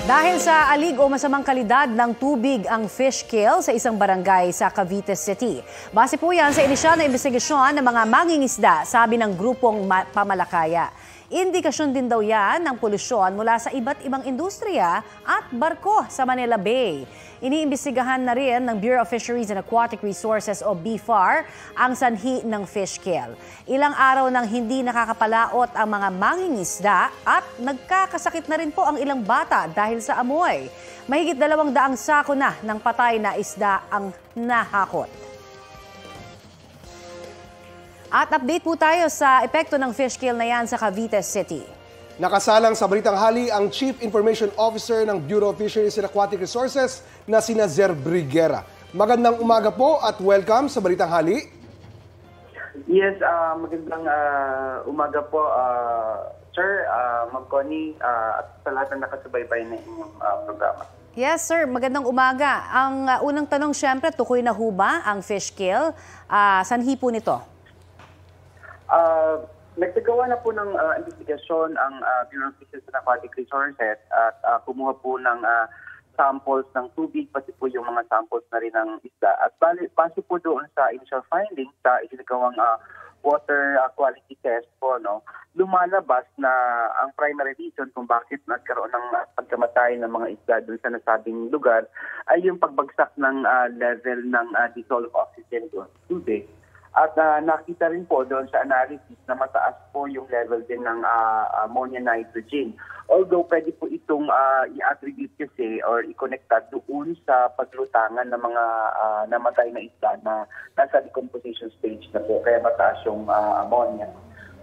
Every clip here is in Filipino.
Dahil sa alig o masamang kalidad ng tubig ang fish kill sa isang barangay sa Cavite City. Base po yan sa inisyal na investigasyon ng mga mangingisda, sabi ng grupong pamalakaya. Indikasyon din daw yan ng polusyon mula sa iba't ibang industriya at barko sa Manila Bay. Iniimbestigahan na rin ng Bureau of Fisheries and Aquatic Resources o BFAR ang sanhi ng fish kill. Ilang araw nang hindi nakakapalaot ang mga mangingisda at nagkakasakit na rin po ang ilang bata dahil sa amoy. Mahigit 200 sako na ng patay na isda ang nahakot. At update po tayo sa epekto ng fish kill na yan sa Cavite City. Nakasalang sa Balitang Hali ang Chief Information Officer ng Bureau of Fisheries and Aquatic Resources na sina Zer Briguera. Magandang umaga po at welcome sa Balitang Hali. Yes, magandang umaga po, Sir, Ma'am Connie, at sa lahat ng nakasubaybay na inyong programa. Yes, sir. Magandang umaga. Ang unang tanong, syempre, tukoy na ho ba ang fish kill? Sanhi po nito? Nagsagawa na po ng investigasyon ang Bureau of Fisheries and Aquatic Resources at kumuha po ng samples ng tubig, pati po yung mga samples na rin ng isda. At base po doon sa initial findings sa isinagawang water quality test po, lumalabas na ang primary reason kung bakit nagkaroon ng pagkamatay ng mga isda doon sa nasabing lugar ay yung pagbagsak ng level ng dissolved oxygen doon sa tubig. At nakita rin po doon sa analysis na mataas po yung level din ng ammonia nitrogen. Although pwede po itong i-attribute kasi or i-connecta doon sa paglutangan ng mga namatay na isda na nasa decomposition stage na po, kaya mataas yung ammonia.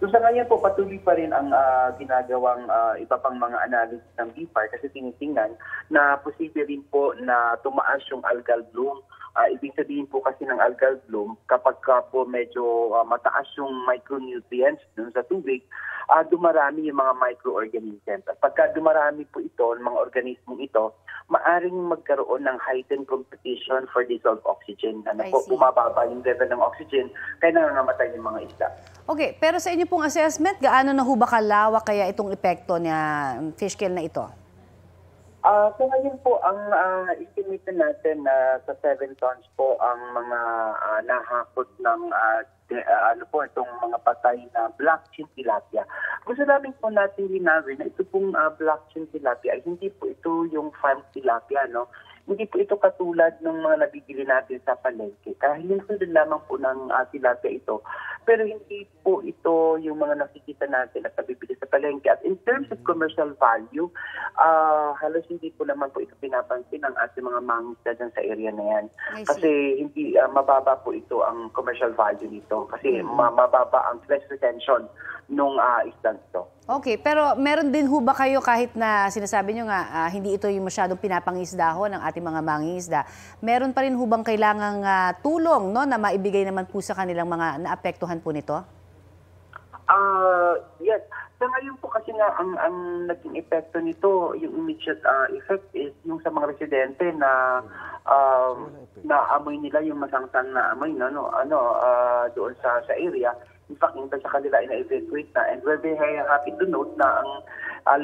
So sa ngayon po patuloy pa rin ang ginagawang iba pang mga analysis ng BFAR kasi tinitingnan na posible rin po na tumaas yung algal bloom. Ibig sabihin po kasi ng algal bloom, kapag po medyo mataas yung micronutrients dun sa tubig, dumarami yung mga microorganisms. At pagka dumarami po ito, mga organismong ito, maaring magkaroon ng heightened competition for dissolved oxygen. Bumababa yung level ng oxygen, kaya nangangamatay yung mga isda. Okay, pero sa inyo pong assessment, gaano na ho ba kalawak kaya itong epekto ng fish kill na ito? So ngayon po, ang estimate natin na sa 7 tons po ang mga nahakot ng itong mga patay na black chin tilapia. Gusto namin po natin linawin na ito pong black chin tilapia ay hindi po ito yung farm tilapia, Hindi po ito katulad ng mga nabibili natin sa palengke. Kahit din lamang po ng tilapia ito. Pero hindi po ito yung mga nakikita natin at nabibili sa palengke. At in terms of commercial value, halos hindi po naman po ito pinapansin ng ating mga mangisda dyan sa area na yan. Kasi hindi mababa po ito ang commercial value nito. Kasi mababa ang flesh retention nung isdang ito. Okay, pero meron din ho ba kayo kahit na sinasabi nyo nga hindi ito yung masyadong pinapangisda ho ng ating mga mangingisda, meron pa rin ho bang kailangang tulong na maibigay naman po sa kanilang mga naapektuhan po nito? Yes. So ngayon po kasi nga ang naging epekto nito, yung immediate effect is yung sa mga residente na naamoy nila yung masangsang na amoy doon sa area. In fact, yung sa kanila ay na-evacuate na. And we're very happy to note na ang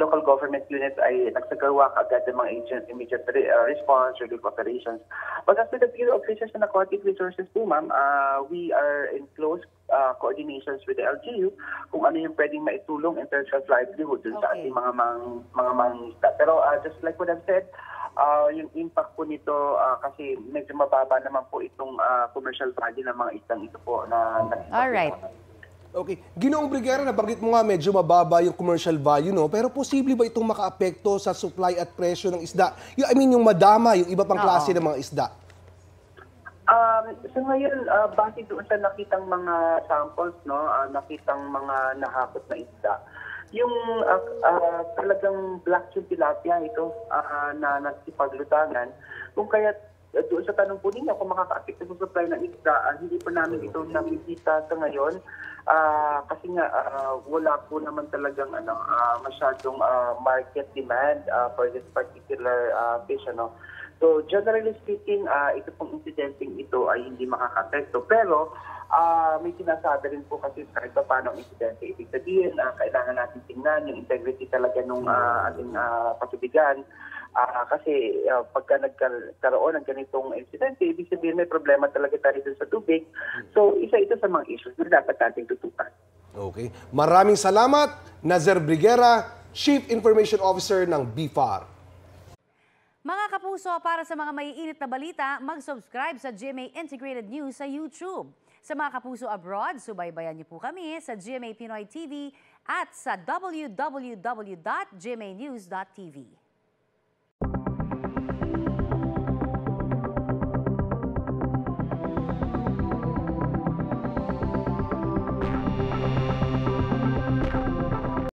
local government units ay nagsagawa agad ng mga agent immediate response, relief operations. But as with the Bureau of Fisheries and Aquatic Resources po, ma'am, we are in close coordinations with the LGU kung ano yung pwedeng maitulong in terms of livelihood dun sa ating mga mangisda. Pero just like what I've said, yung impact po nito kasi medyo mababa naman po itong commercial value ng mga isdang ito po na Alright. Okay. Ginoong Briguera, nabanggit mo nga medyo mababa yung commercial value, pero posible ba itong makaapekto sa supply at presyo ng isda? Yung madama, yung iba pang klase ng mga isda? So ngayon, base doon sa nakitang mga samples, nakitang mga nahakot na isda, yung talagang black chin tilapia ito na nasipaglutangan, kung kaya doon sa tanong po ninyo kung makaka-apekto sa supply ng isda, hindi po namin ito nakikita sa ngayon kasi nga wala po naman talagang masyadong market demand for this particular fish. So generally speaking, ito pong incidenteng ito ay hindi makaka-apekto. Pero may sinasabi rin po kasi kahit pa paano ang insidente. Ibig sabihin, kailangan natin tingnan yung integrity talaga ng ating patubigan. Kasi pagka nagkaroon ng ganitong insidente, ibig sabihin may problema talaga tayo dun sa tubig. So isa ito sa mga issues na dapat nating tutukan. Okay. Maraming salamat, Nazer Briguera, Chief Information Officer ng BFAR. Mga kapuso, para sa mga maiinit na balita, mag-subscribe sa GMA Integrated News sa YouTube. Sa mga kapuso abroad, subaybayan niyo po kami sa GMA Pinoy TV at sa www.gmanews.tv.